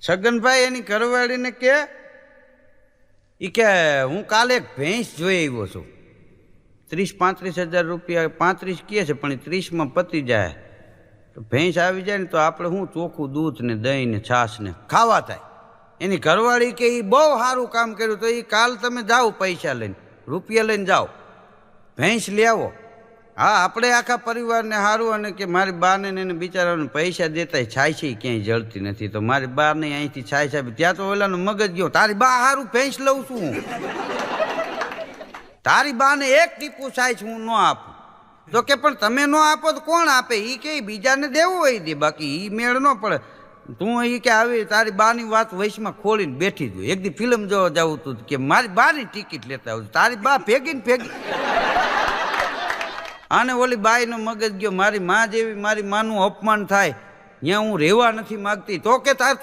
છગનભાઈ એની ઘરવાળીને કે હું કાલે એક ભેંસ જોઈ આવ્યો છું, 30-35 હજાર રૂપિયા, 35 કહે છે પણ 30માં પતી જાય. તો ભેંસ આવી જાય ને તો આપણે શું ચોખ્ખું દૂધ ને દહીં ને છાશ ને ખાવા થાય. એની ઘરવાળી કે એ બહુ સારું કામ કર્યું, તો એ કાલ તમે જાઓ પૈસા લઈને, રૂપિયા લઈને જાઓ, ભેંસ લઈ આવો. હા, આપણે આખા પરિવારને સારું. અને કે મારી બાને એને બિચારાને પૈસા દેતા છાય છે ક્યાંય જળતી નથી, તો મારી બાને અહીંથી છાય સાહેબ ત્યાં તો ઓલાનો મગજ ગયો, તારી બા સારું ભેંસ લઉં છું હું, તારી બાને એક ટીપું છાય છે હું ન આપું. તો કે પણ તમે ન આપો તો કોણ આપે? એ કે બીજાને દેવું હોય દે, બાકી એ મેળ ન પડે. તું એ કે આવી તારી બાની વાત વયસમાં ખોલીને બેઠી દઉં. એક દી ફિલ્મ જોવા જવું તું કે મારી બાની ટિકિટ લેતા આવું, તારી બા ભેગી ને ભેગી. આને ઓલી બાઈનો મગજ ગયો, મારી માં જેવી મારી માનું અપમાન થાય ત્યાં હું રહેવા નથી માગતી. તો કે તું તાર